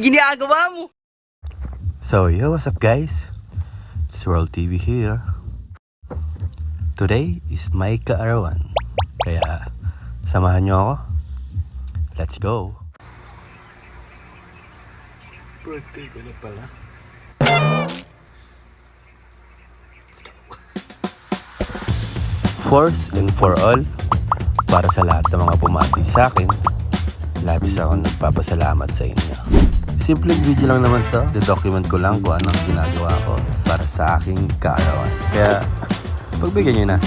ginagawa mo? So yo, what's up guys? It's World TV here. Today is my kaarawan. Kaya samahan nyo ako. Let's go. Birthday ko na pala. Let's go. First and for all, para sa lahat ng mga bumati sa akin, labis akong nagpapasalamat sa inyo. Simpleng video lang naman to. De-document ko lang kung anong ginagawa ko para sa aking kaarawan. Kaya, pagbigyan nyo na.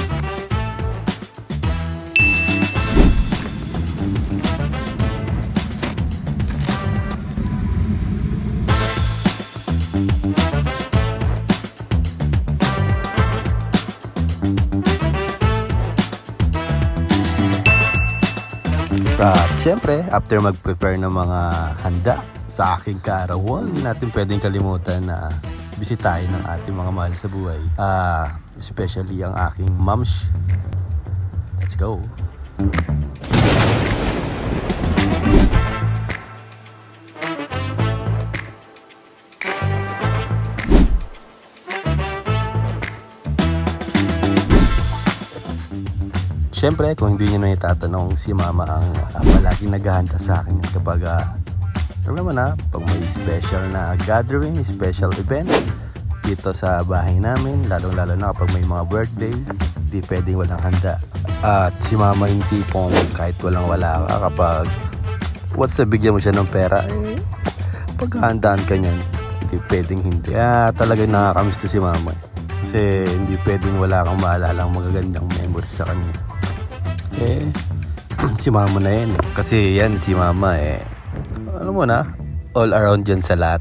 Siyempre, after mag-prepare ng mga handa sa aking kaarawan, hindi natin pwedeng kalimutan na bisitahin ng ating mga mahal sa buhay. Especially ang aking moms. Let's go! Siyempre, kung hindi nyo na itatanong, si mama ang palaging naghahanda sa akin kapag alam mo na, pag may special na gathering, special event dito sa bahay namin, lalong-lalo na kapag may mga birthday, di pwedeng walang handa. At si mama yung tipong kahit walang-wala ka, kapag what's bigyan mo siya ng pera, paghahandaan ka niyan, di pwedeng hindi. Talagang nakakamiss to si mama. Kasi hindi pwedeng wala kang maalala ang magagandang memories sa kanya. Si mama na yan Kasi yan si mama alam mo na, all around dyan sa lahat.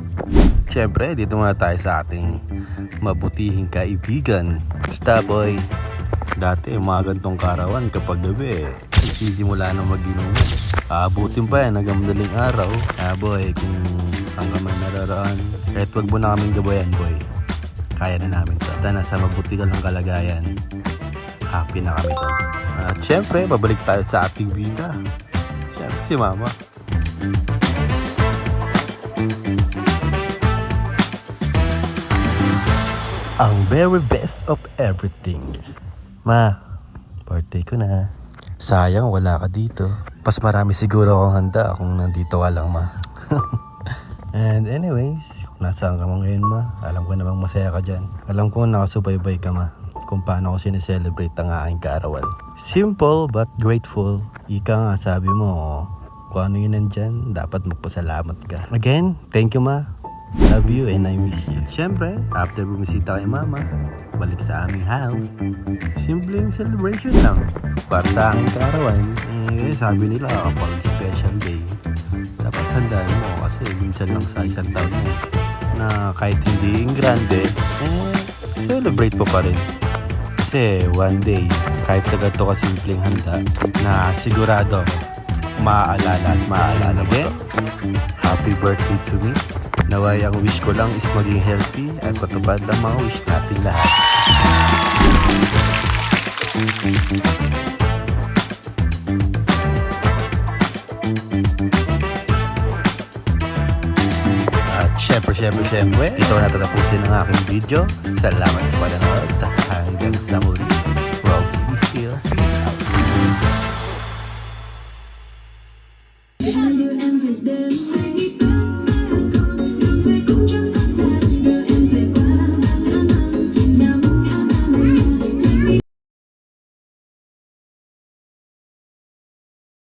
Siyempre, dito nga tayo sa ating mabutihing kaibigan. Basta boy, dati mga gantong karawan kapag gabi isisimula na mag-inom. Abutin pa yan hanggang madaling araw. Boy, kung saan ka man nararaan, kahit wag mo na kaming gabayan boy, kaya na namin to. Basta nasa mabuti ka lang kalagayan, happy na kami to. At syempre, babalik tayo sa ating bida. Syempre, si mama. Ang very best of everything. Ma, birthday ko na. Sayang, wala ka dito. Pas marami siguro akong handa kung nandito ka lang, ma. And anyways, kung nasaan ka mo ngayon, ma, alam ko namang masaya ka dyan. Alam ko nakasubaybay ka, ma, kung paano ko sineselebrate ang aking kaarawan. Simple but grateful. Ika nga, sabi mo, kung ano yun nandyan, dapat magpasalamat ka. Again, thank you ma. Love you and I miss you. Siyempre, after bumisita kay mama, balik sa aming house. Simpleng celebration lang para sa aking kaarawan. Sabi nila kapag special day, dapat handaan mo kasi minsan lang sa isang taon yan. Na kahit hindi yung grande, celebrate po pa rin. Kasi one day, kahit sa ganito kasimpleng handa, na sigurado maaalala at maaalala mo to. Happy birthday to me. Naway ang wish ko lang is maging healthy at patupad ang mga wish nating lahat. At syempre, dito na tatapusin ang aking video. Salamat sa panonood. Hanggang sa muli. World TV here. Peace out.